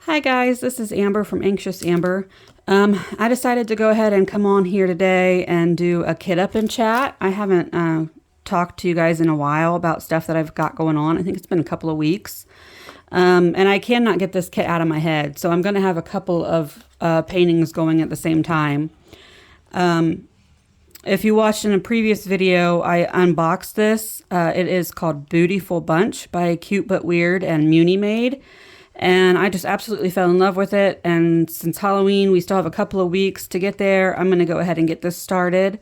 Hi guys, this is Amber from Anxious Amber. I decided to go ahead and come on here today and do a kit up and chat. I haven't talked to you guys in a while about stuff that I've got going on. I think it's been a couple of weeks. And I cannot get this kit out of my head, so I'm going to have a couple of paintings going at the same time. If you watched in a previous video, I unboxed this. It is called Boo-tiful Bunch by Cutebutweird and Munimade. And I just absolutely fell in love with it. And since Halloween, we still have a couple of weeks to get there. I'm going to go ahead and get this started.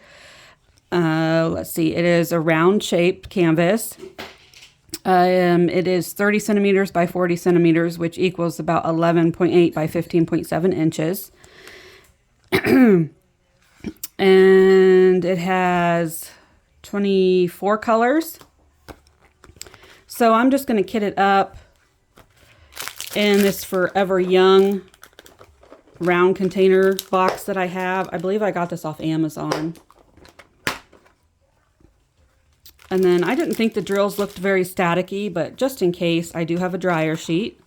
Let's see. It is a round shaped canvas. It is 30 centimeters by 40 centimeters, which equals about 11.8 by 15.7 inches. And it has 24 colors. So I'm just going to kit it up in this Forever Young round container box that I have. I believe I got this off Amazon. And then I didn't think the drills looked very staticky, but just in case, I do have a dryer sheet.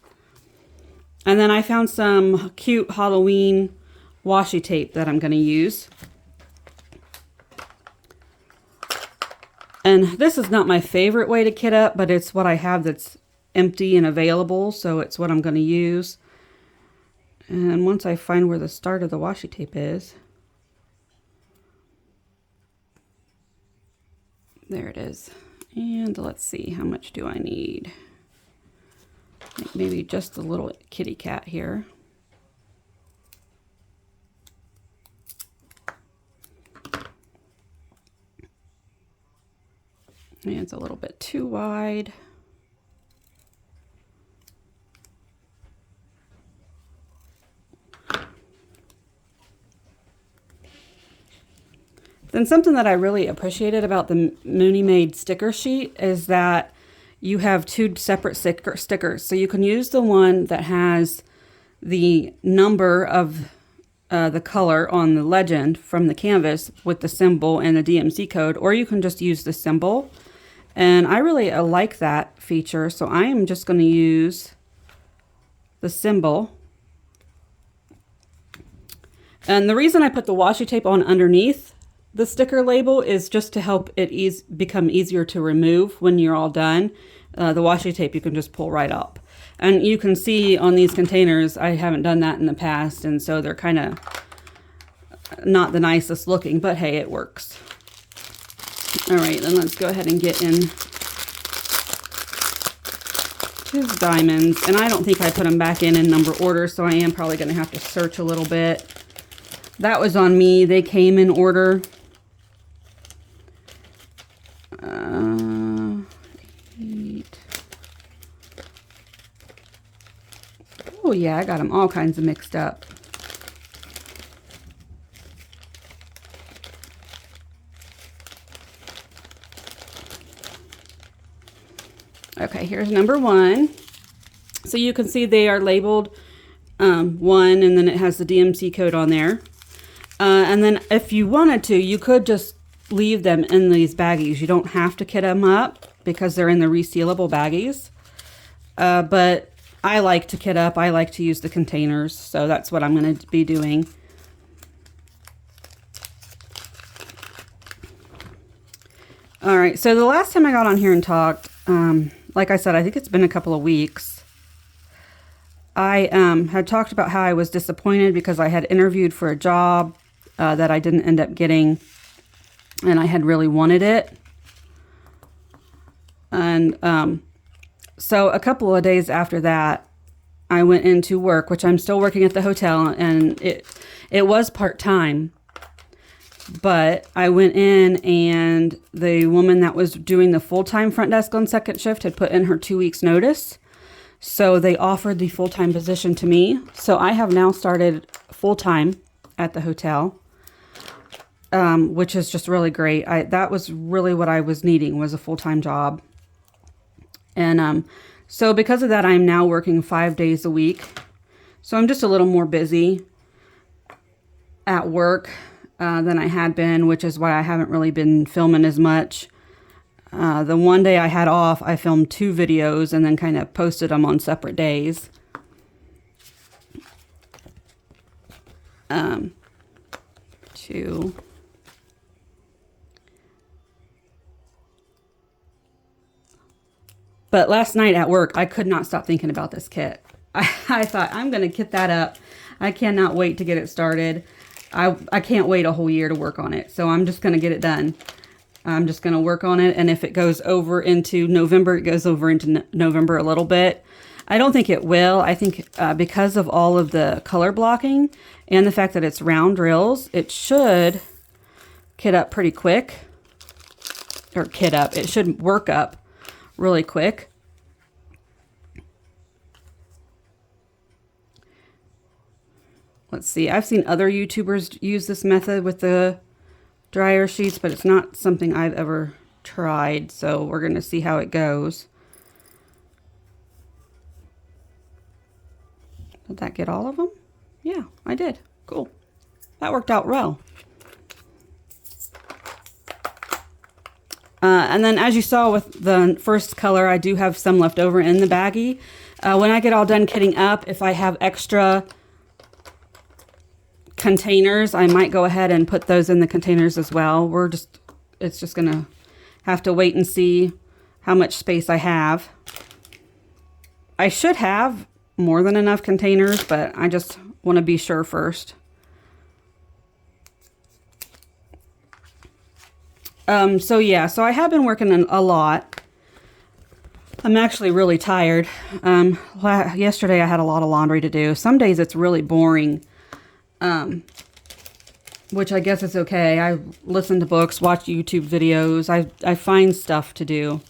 And then I found some cute Halloween washi tape that I'm going to use. And this is not my favorite way to kit up, but it's what I have that's empty and available, so it's what I'm going to use. And once I find where the start of the washi tape is, there it is. And let's see, how much do I need? Maybe just a little kitty cat here. And it's a little bit too wide. Then something that I really appreciated about the Munimade sticker sheet is that you have two separate stickers. So you can use the one that has the number of the color on the legend from the canvas with the symbol and the DMC code, or you can just use the symbol. And I really like that feature, so I am just going to use the symbol. And the reason I put the washi tape on underneath the sticker label is just to help it become easier to remove when you're all done. The washi tape you can just pull right up. And you can see on these containers, I haven't done that in the past, and so they're kind of not the nicest looking, but hey, it works. All right, then let's go ahead and get in his diamonds. And I don't think I put them back in number order, so I am probably going to have to search a little bit. That was on me. They came in order. Oh yeah, I got them all kinds of mixed up. Okay, here's number 1. So you can see they are labeled 1, and then it has the DMC code on there. And then if you wanted to, you could just leave them in these baggies. You don't have to kit them up because they're in the resealable baggies. But I like to kit up. I like to use the containers, so that's what I'm going to be doing. All right, so the last time I got on here and talked, like I said, I think it's been a couple of weeks. I had talked about how I was disappointed because I had interviewed for a job that I didn't end up getting, and I had really wanted it. And so a couple of days after that, I went into work, which I'm still working at the hotel, and it was part-time. But I went in, and the woman that was doing the full-time front desk on second shift had put in her 2 weeks notice. So they offered the full-time position to me. So I have now started full-time at the hotel, which is just really great. That was really what I was needing, was a full-time job. And so because of that, I'm now working 5 days a week. So I'm just a little more busy at work than I had been, which is why I haven't really been filming as much. The one day I had off, I filmed 2 videos and then kind of posted them on separate days. to But last night at work, I could not stop thinking about this kit. I thought, I'm going to kit that up. I cannot wait to get it started. I can't wait a whole year to work on it. So I'm just going to get it done. I'm just going to work on it. And if it goes over into November, it goes over into November a little bit. I don't think it will. I think because of all of the color blocking and the fact that it's round drills, it should kit up pretty quick. Or kit up. It should work up really quick. Let's see. I've seen other YouTubers use this method with the dryer sheets, but it's not something I've ever tried. So we're going to see how it goes. Did that get all of them? Yeah, I did. Cool. That worked out well. And then as you saw with the first color, I do have some left over in the baggie. When I get all done kitting up, if I have extra containers, I might go ahead and put those in the containers as well. It's just gonna have to wait and see how much space I have. I should have more than enough containers, but I just want to be sure first. So yeah, so I have been working a lot. I'm actually really tired. Yesterday I had a lot of laundry to do. Some days it's really boring, which I guess is okay. I listen to books, watch YouTube videos. I find stuff to do,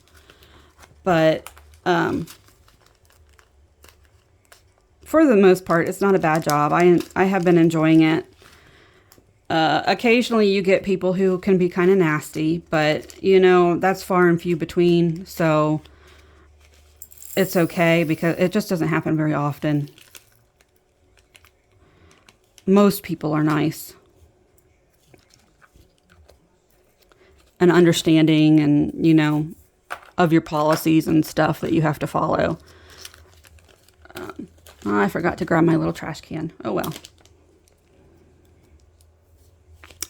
but for the most part, it's not a bad job. I have been enjoying it. Occasionally you get people who can be kind of nasty, but you know, that's far and few between. So it's okay because it just doesn't happen very often. Most people are nice and understanding and, you know, of your policies and stuff that you have to follow. Oh, I forgot to grab my little trash can. Oh well.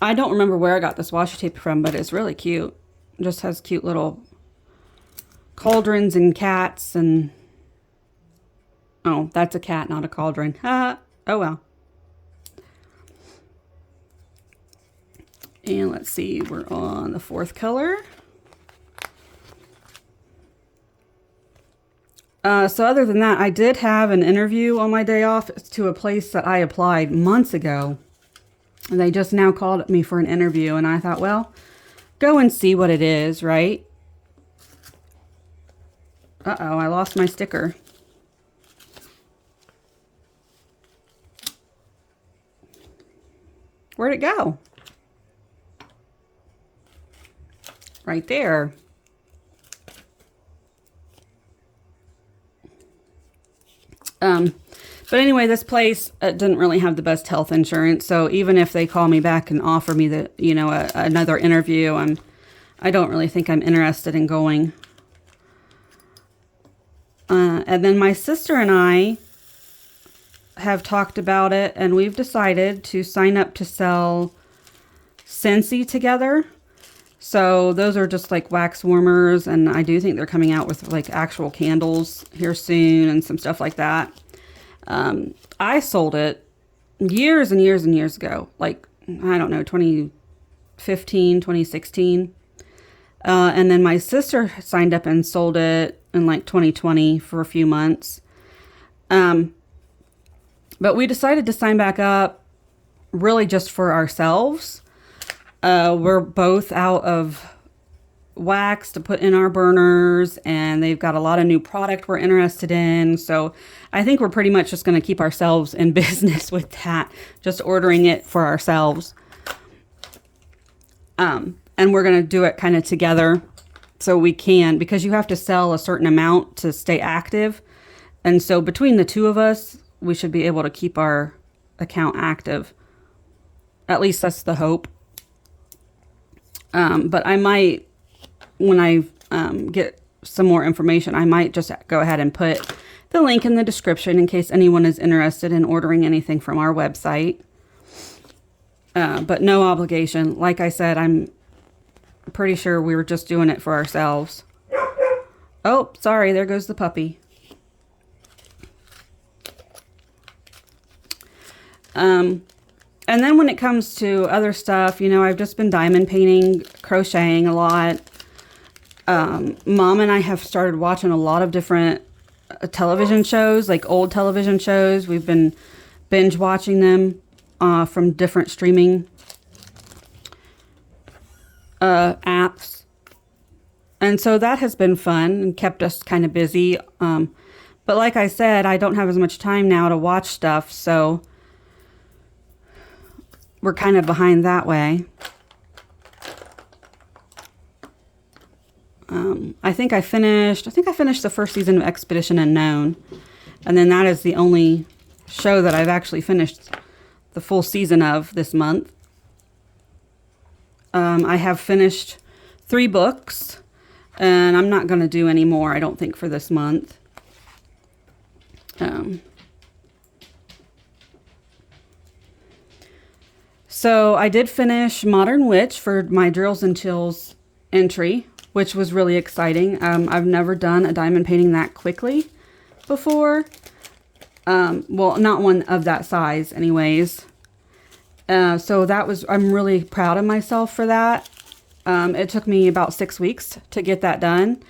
I don't remember where I got this washi tape from, but it's really cute. It just has cute little cauldrons and cats and... Oh, that's a cat, not a cauldron. Oh well. And let's see, we're on the fourth color. So other than that, I did have an interview on my day off to a place that I applied months ago. And they just now called me for an interview. And I thought, well, go and see what it is, right? Uh-oh, I lost my sticker. Where'd it go? Right there. But anyway, this place didn't really have the best health insurance. So even if they call me back and offer me the, you know, another interview, I don't really think I'm interested in going. And then my sister and I have talked about it, and we've decided to sign up to sell Scentsy together. So those are just like wax warmers, and I do think they're coming out with like actual candles here soon and some stuff like that. I sold it years and years and years ago, like, I don't know, 2015, 2016. And then my sister signed up and sold it in like 2020 for a few months. But we decided to sign back up really just for ourselves. We're both out of wax to put in our burners, and they've got a lot of new product we're interested in. So I think we're pretty much just going to keep ourselves in business with that, just ordering it for ourselves. And we're going to do it kind of together so we can, because you have to sell a certain amount to stay active. And so between the two of us, we should be able to keep our account active. At least that's the hope. But I might, when I get some more information, I might just go ahead and put the link in the description in case anyone is interested in ordering anything from our website. but no obligation. Like I said, I'm pretty sure we were just doing it for ourselves. Oh, sorry, there goes the puppy. And then when it comes to other stuff, you know, I've just been diamond painting, crocheting a lot. Mom and I have started watching a lot of different television shows, like old television shows. We've been binge watching them from different streaming apps. And so that has been fun and kept us kind of busy. But like I said, I don't have as much time now to watch stuff, so we're kind of behind that way. I think I finished the first season of Expedition Unknown, and then that is the only show that I've actually finished the full season of this month. I have finished 3 books, and I'm not going to do any more, I don't think, for this month. So I did finish Modern Witch for my Drills and Chills entry, which was really exciting. I've never done a diamond painting that quickly before. Well, not one of that size anyways. So I'm really proud of myself for that. It took me about 6 weeks to get that done.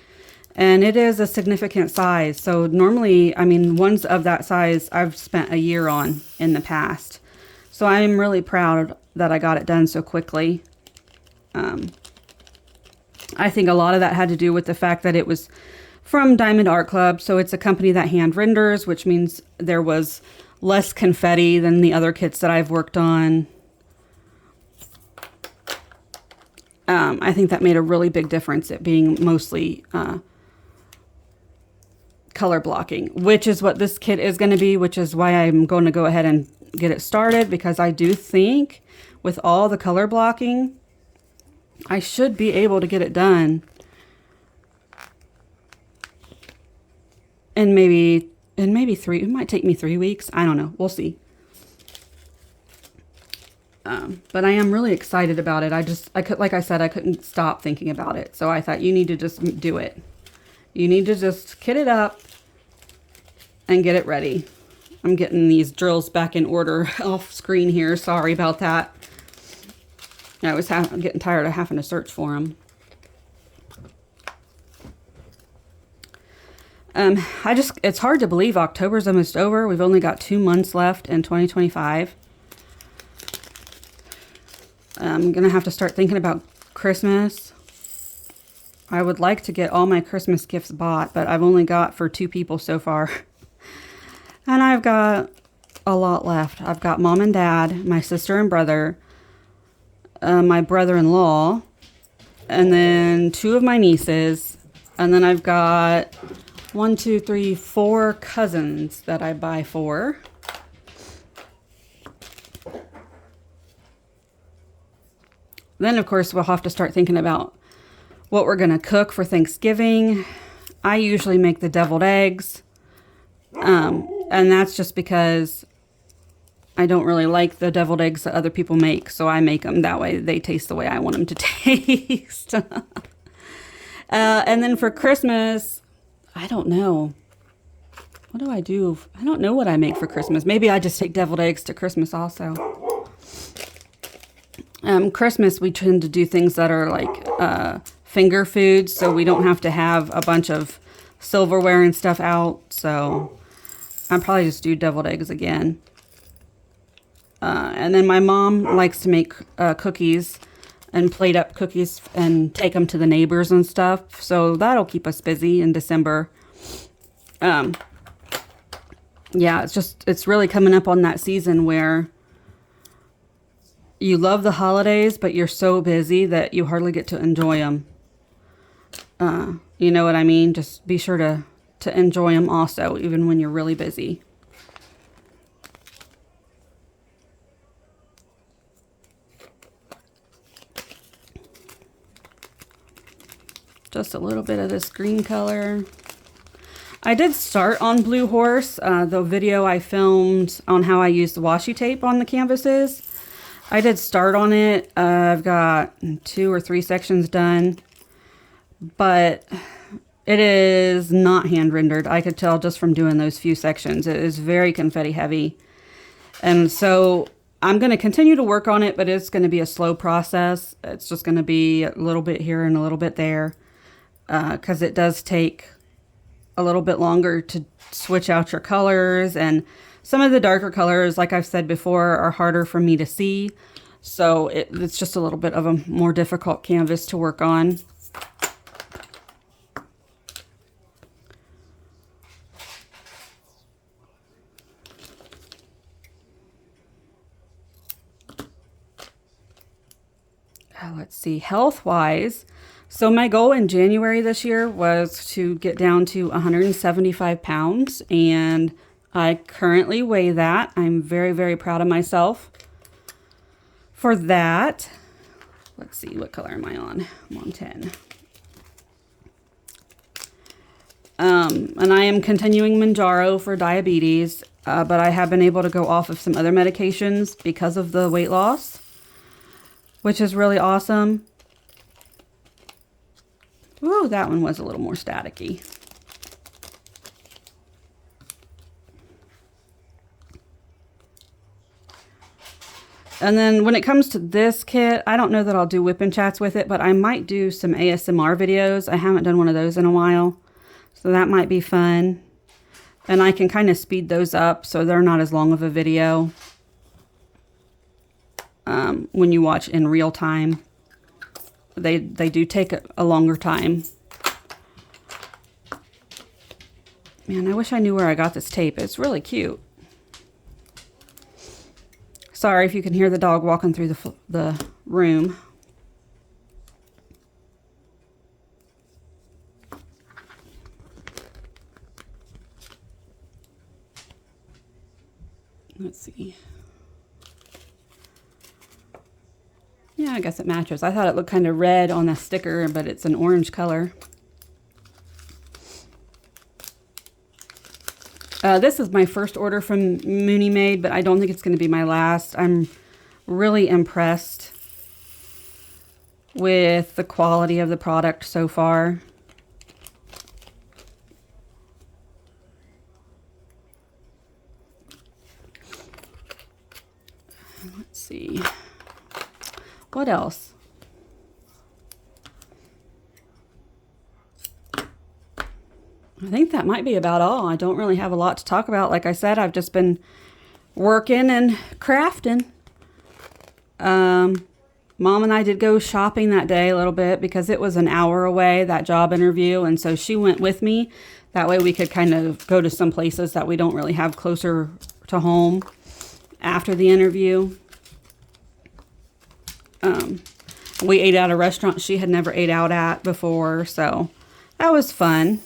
And it is a significant size. So normally, I mean, ones of that size I've spent a year on in the past. So I'm really proud that I got it done so quickly. I think a lot of that had to do with the fact that it was from Diamond Art Club. So it's a company that hand renders, which means there was less confetti than the other kits that I've worked on. I think that made a really big difference, it being mostly color blocking, which is what this kit is going to be, which is why I'm going to go ahead and get it started, because I do think with all the color blocking, I should be able to get it done in maybe 3, it might take me 3 weeks. I don't know. We'll see. But I am really excited about it. Like I said, I couldn't stop thinking about it. So I thought, you need to just do it. You need to just kit it up and get it ready. I'm getting these drills back in order off screen here. Sorry about that. I was getting tired of having to search for them. It's hard to believe October's almost over. We've only got 2 months left in 2025. I'm going to have to start thinking about Christmas. I would like to get all my Christmas gifts bought, but I've only got for 2 people so far. And I've got a lot left. I've got Mom and Dad, my sister and brother, my brother-in-law, and then 2 of my nieces. And then I've got 1, 2, 3, 4 cousins that I buy for. Then, of course, we'll have to start thinking about what we're going to cook for Thanksgiving. I usually make the deviled eggs. And that's just because I don't really like the deviled eggs that other people make. So I make them that way. They taste the way I want them to taste. And then for Christmas, I don't know. What do I do? I don't know what I make for Christmas. Maybe I just take deviled eggs to Christmas also. Christmas, we tend to do things that are like finger foods, so we don't have to have a bunch of silverware and stuff out. So I'll probably just do deviled eggs again. And then my mom likes to make cookies and plate up cookies and take them to the neighbors and stuff. So that'll keep us busy in December. Yeah, it's really coming up on that season where you love the holidays, but you're so busy that you hardly get to enjoy them. You know what I mean? Just be sure to enjoy them also, even when you're really busy. Just a little bit of this green color. I did start on Blue Horse, the video I filmed on how I used the washi tape on the canvases. I did start on it. I've got 2 or 3 sections done, but it is not hand rendered. I could tell just from doing those few sections. It is very confetti heavy. And so I'm going to continue to work on it, but it's going to be a slow process. It's just going to be a little bit here and a little bit there, because it does take a little bit longer to switch out your colors. And some of the darker colors, like I've said before, are harder for me to see. So it's just a little bit of a more difficult canvas to work on. Let's see, health-wise. So my goal in January this year was to get down to 175 pounds, and I currently weigh that. I'm very, very proud of myself for that. Let's see, what color am I on? I'm on 10. And I am continuing Manjaro for diabetes, but I have been able to go off of some other medications because of the weight loss, which is really awesome. Ooh, that one was a little more staticky. And then when it comes to this kit, I don't know that I'll do whipping chats with it, but I might do some ASMR videos. I haven't done one of those in a while, so that might be fun. And I can kind of speed those up so they're not as long of a video when you watch in real time. They do take a longer time. Man, I wish I knew where I got this tape. It's really cute. Sorry if you can hear the dog walking through the room. Let's see. Yeah, I guess it matches. I thought it looked kind of red on the sticker, but it's an orange color. This is my first order from Munimade, but I don't think it's going to be my last. I'm really impressed with the quality of the product so far. Let's see. What else? I think that might be about all. I don't really have a lot to talk about. Like I said, I've just been working and crafting. Mom and I did go shopping that day a little bit because it was an hour away, that job interview. And so she went with me. That way we could kind of go to some places that we don't really have closer to home after the interview. We ate at a restaurant she had never ate out at before. So that was fun.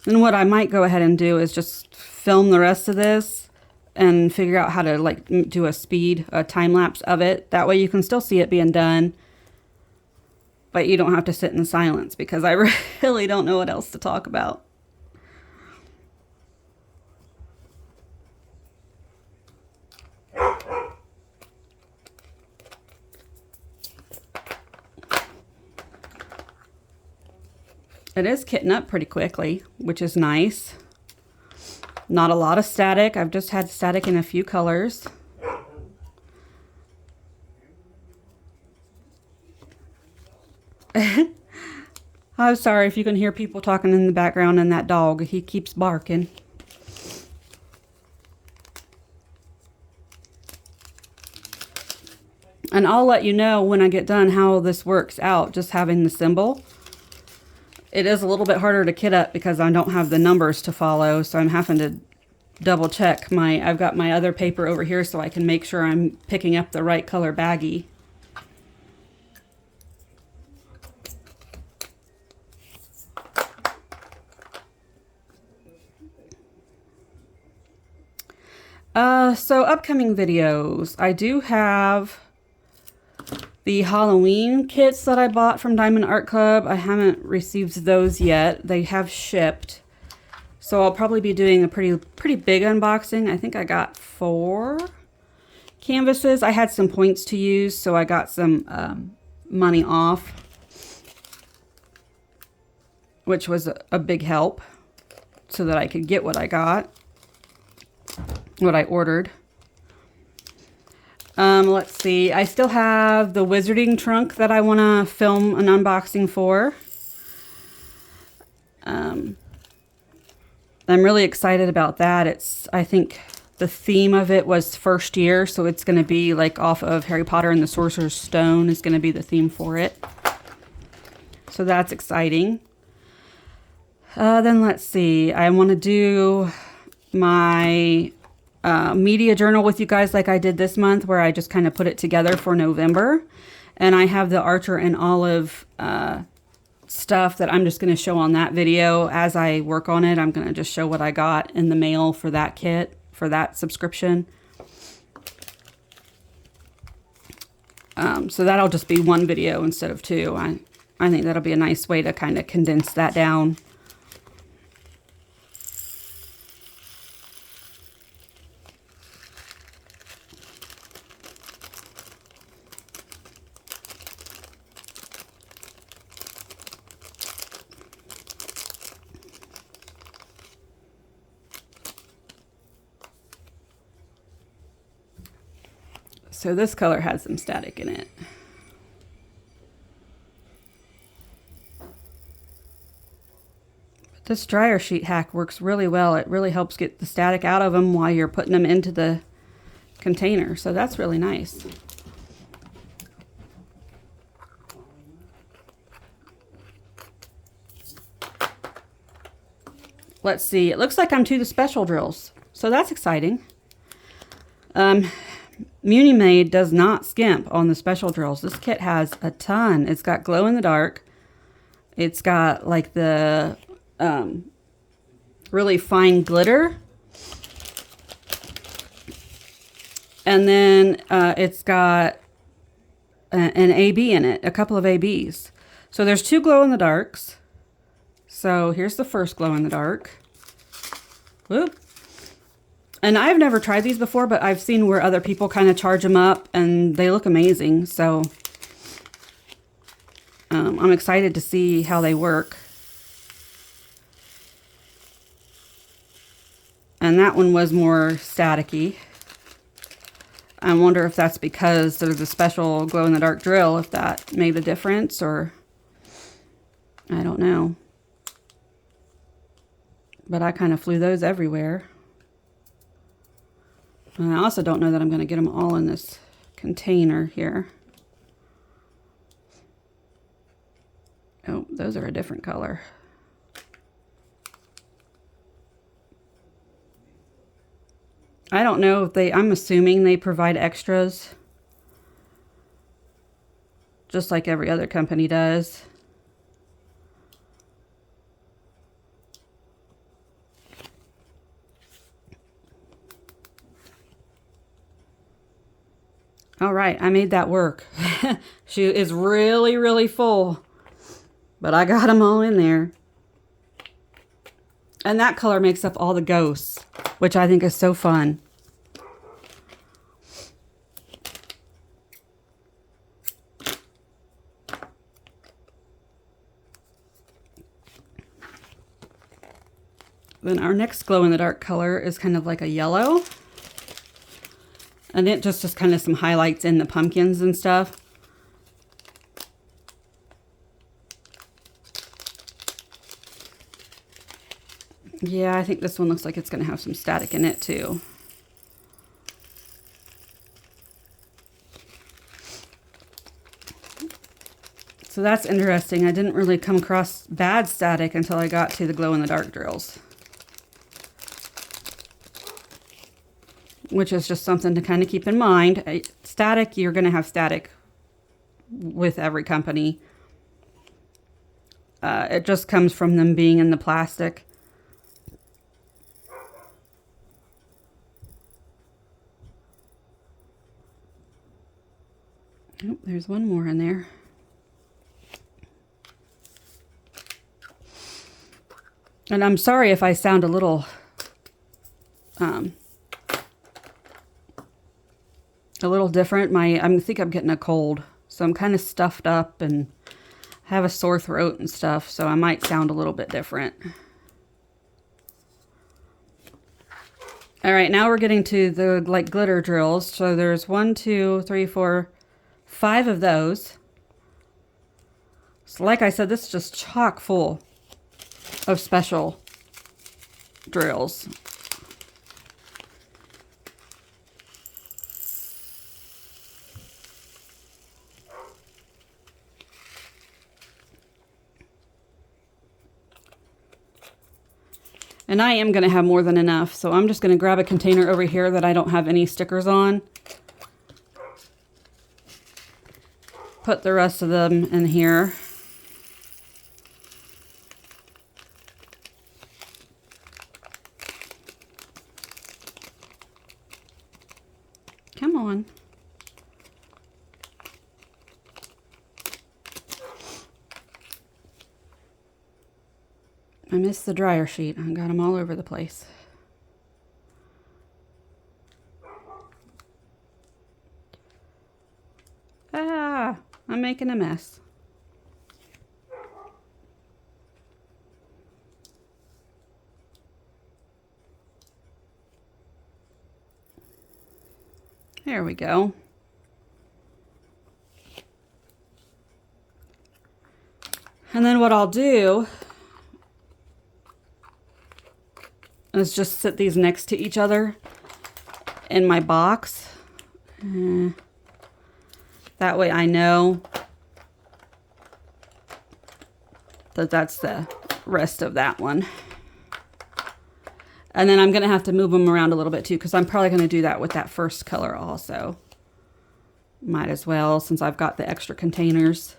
And what I might go ahead and do is just film the rest of this and figure out how to like do a time lapse of it. That way you can still see it being done, but you don't have to sit in silence because I really don't know what else to talk about. It is kitting up pretty quickly, which is nice. Not a lot of static. I've just had static in a few colors. I'm sorry if you can hear people talking in the background and that dog. He keeps barking. And I'll let you know when I get done how this works out, just having the symbol. It is a little bit harder to kit up because I don't have the numbers to follow, so I'm having to double check I've got my other paper over here so I can make sure I'm picking up the right color baggie. So upcoming videos, I do have The Halloween kits that I bought from Diamond Art Club, I haven't received those yet. They have shipped. So I'll probably be doing a pretty big unboxing. I think I got 4 canvases. I had some points to use, so I got some money off, which was a big help so that I could get what I got, what I ordered. Let's see. I still have the wizarding trunk that I want to film an unboxing for. I'm really excited about that. I think the theme of it was first year, so it's going to be like off of Harry Potter and the Sorcerer's Stone is going to be the theme for it. So that's exciting. Then let's see. I want to do my media journal with you guys like I did this month, where I just kind of put it together for November. And I have the Archer and Olive stuff that I'm just going to show on that video. As I work on it, I'm going to just show what I got in the mail for that kit, for that subscription. So that'll just be one video instead of 2. I think that'll be a nice way to kind of condense that down. So this color has some static in it. But this dryer sheet hack works really well. It really helps get the static out of them while you're putting them into the container. So that's really nice. Let's see. It looks like I'm to the special drills. So that's exciting. Munimade does not skimp on the special drills. This kit has a ton. It's got glow in the dark. It's got like the really fine glitter. And then it's got an AB in it, a couple of ABs. So there's 2 glow in the darks. So here's the first glow in the dark. Whoop. And I've never tried these before, but I've seen where other people kind of charge them up and they look amazing. So I'm excited to see how they work. And that one was more staticky. I wonder if that's because there's a special glow-in-the-dark drill, if that made a difference, or I don't know. But I kind of flew those everywhere. And I also don't know that I'm going to get them all in this container here. Oh, those are a different color. I don't know if I'm assuming they provide extras. Just like every other company does. All right, I made that work. She is really, really full. But I got them all in there. And that color makes up all the ghosts, which I think is so fun. Then our next glow-in-the-dark color is kind of like a yellow. And it just kind of some highlights in the pumpkins and stuff. Yeah, I think this one looks like it's going to have some static in it too. So that's interesting. I didn't really come across bad static until I got to the glow-in-the-dark drills. Which is just something to kind of keep in mind. Static, you're going to have static with every company. It just comes from them being in the plastic. there's one more in there. And I'm sorry if I sound a little different. I think I'm getting a cold, so I'm kind of stuffed up and have a sore throat and stuff, so I might sound a little bit different. All right, now we're getting to the like glitter drills. So there's 1, 2, 3, 4, 5 of those. So like I said, this is just chock full of special drills. And I am going to have more than enough, so I'm just going to grab a container over here that I don't have any stickers on. Put the rest of them in here. Come on. I missed the dryer sheet. I got them all over the place. Ah, I'm making a mess. There we go. And then what I'll do is just sit these next to each other in my box. That way I know that that's the rest of that one. And then I'm going to have to move them around a little bit too, because I'm probably going to do that with that first color also. Might as well, since I've got the extra containers.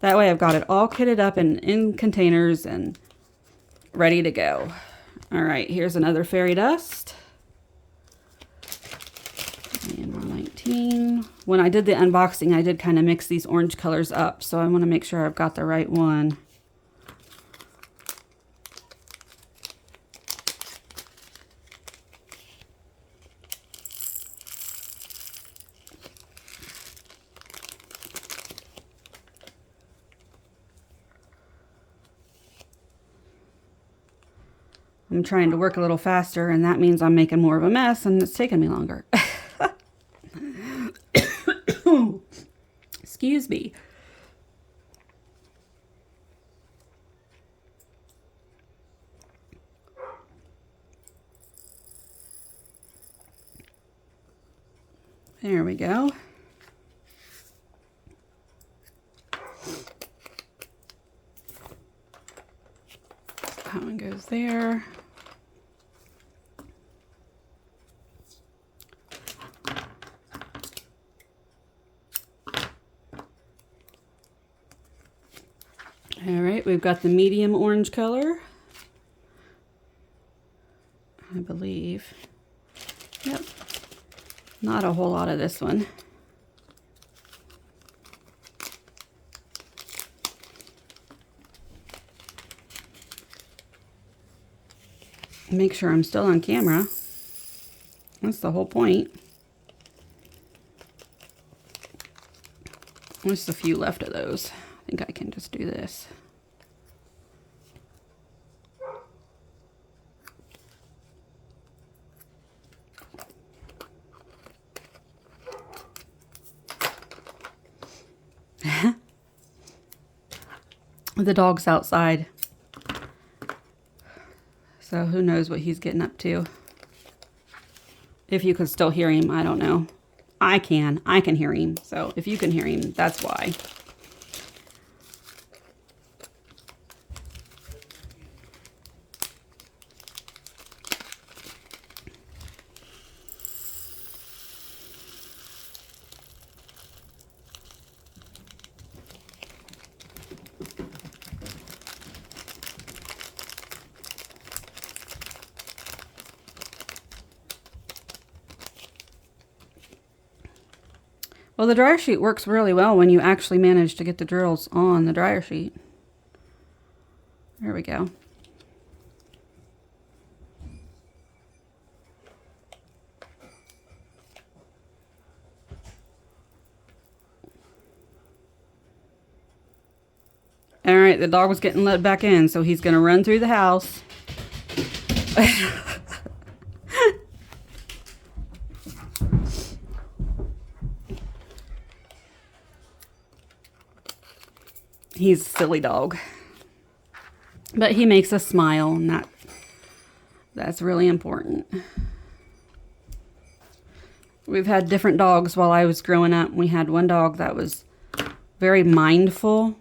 That way I've got it all kitted up and in containers and ready to go. All right, here's another fairy dust. And 119. When I did the unboxing, I did kind of mix these orange colors up, so I want to make sure I've got the right one. I'm trying to work a little faster, and that means I'm making more of a mess, and it's taking me longer. Excuse me. There we go. That one goes there. All right, we've got the medium orange color, I believe. Yep, not a whole lot of this one. Make sure I'm still on camera. That's the whole point. There's a few left of those. I think I can just do this. The dog's outside, so who knows what he's getting up to. If you can still hear him, I don't know. I can hear him, so if you can hear him, that's why. Well, the dryer sheet works really well when you actually manage to get the drills on the dryer sheet. There we go. All right, the dog was getting let back in, so he's going to run through the house. He's a silly dog. But he makes us smile, and that's really important. We've had different dogs while I was growing up. We had one dog that was very mindful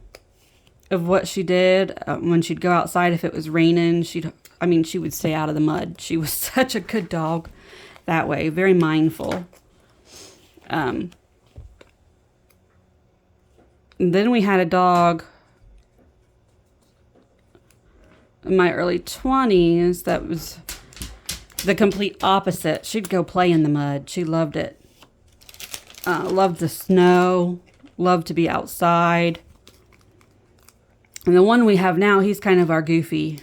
of what she did. When she'd go outside, if it was raining, she would stay out of the mud. She was such a good dog that way, very mindful. And then we had a dog in my early 20s that was the complete opposite. She'd go play in the mud. She loved it. Loved the snow, loved to be outside. And the one we have now, he's kind of our goofy.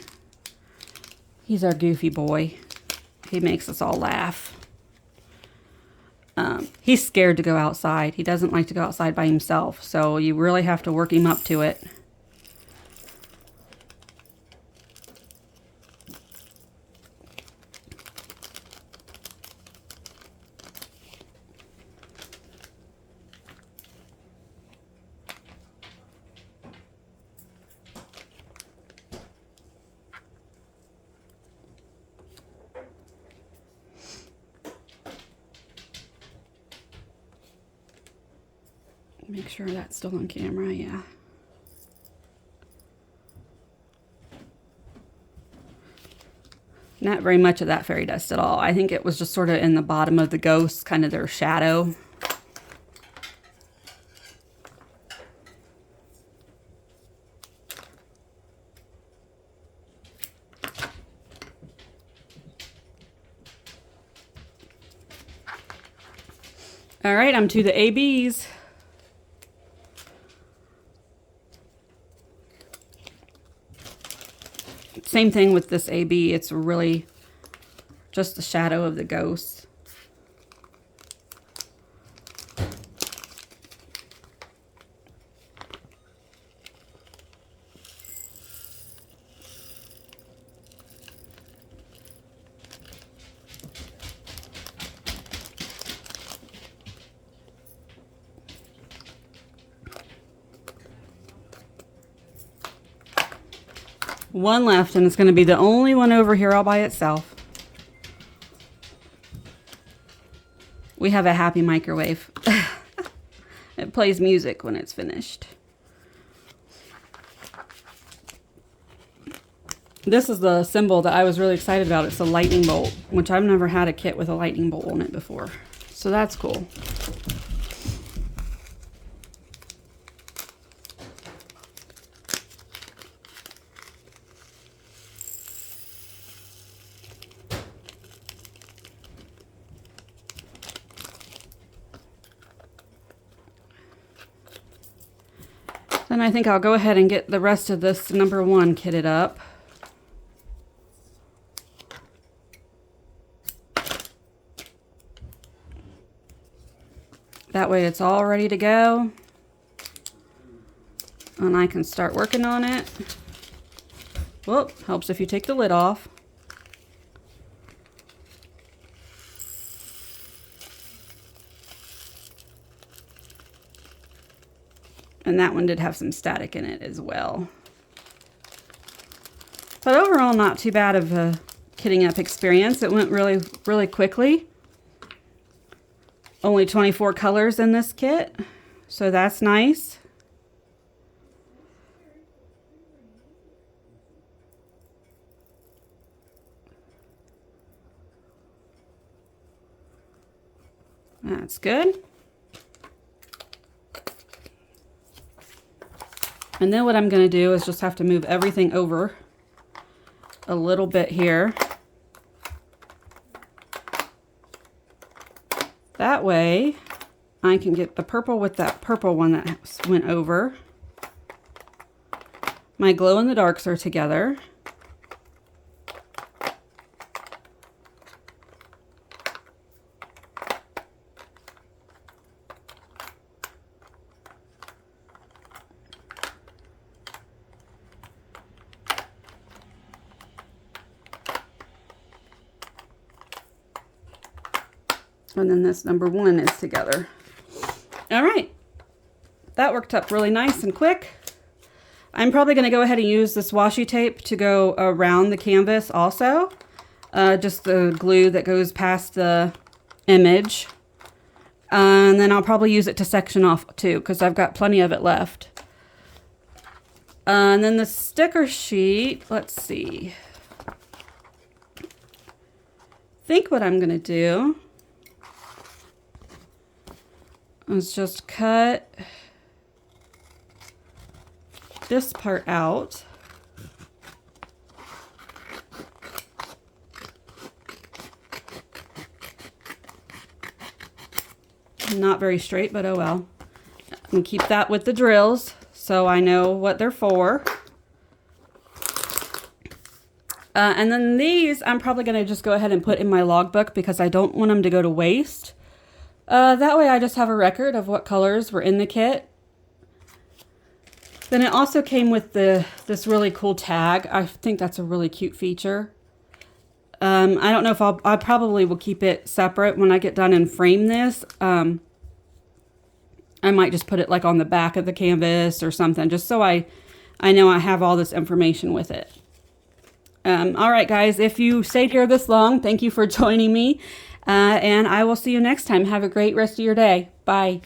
He's our goofy boy. He makes us all laugh. He's scared to go outside. He doesn't like to go outside by himself. So you really have to work him up to it. Make sure that's still on camera, yeah. Not very much of that fairy dust at all. I think it was just sort of in the bottom of the ghosts, kind of their shadow. All right, I'm to the ABs. Same thing with this AB. It's really just the shadow of the ghost. One left, and it's going to be the only one over here all by itself. We have a happy microwave. It plays music when it's finished. This is the symbol that I was really excited about. It's a lightning bolt, which I've never had a kit with a lightning bolt on it before. So that's cool. Then I think I'll go ahead and get the rest of this number 1 kitted up. That way it's all ready to go. And I can start working on it. Whoop, helps if you take the lid off. And that one did have some static in it as well. But overall, not too bad of a kitting up experience. It went really, really quickly. Only 24 colors in this kit, so that's nice. That's good. And then what I'm going to do is just have to move everything over a little bit here. That way I can get the purple with that purple one that went over. My glow-in-the-darks are together. And then this number 1 is together. All right. That worked up really nice and quick. I'm probably going to go ahead and use this washi tape to go around the canvas also. Just the glue that goes past the image. And then I'll probably use it to section off too, because I've got plenty of it left. And then the sticker sheet, let's see. I think what I'm going to do is just cut this part out. Not very straight, but oh well. And keep that with the drills so I know what they're for. And then these I'm probably going to just go ahead and put in my logbook because I don't want them to go to waste. That way I just have a record of what colors were in the kit. Then it also came with this really cool tag. I think that's a really cute feature. I don't know if I probably will keep it separate when I get done and frame this. I might just put it like on the back of the canvas or something, just so I know I have all this information with it. All right, guys, if you stayed here this long, thank you for joining me. And I will see you next time. Have a great rest of your day. Bye.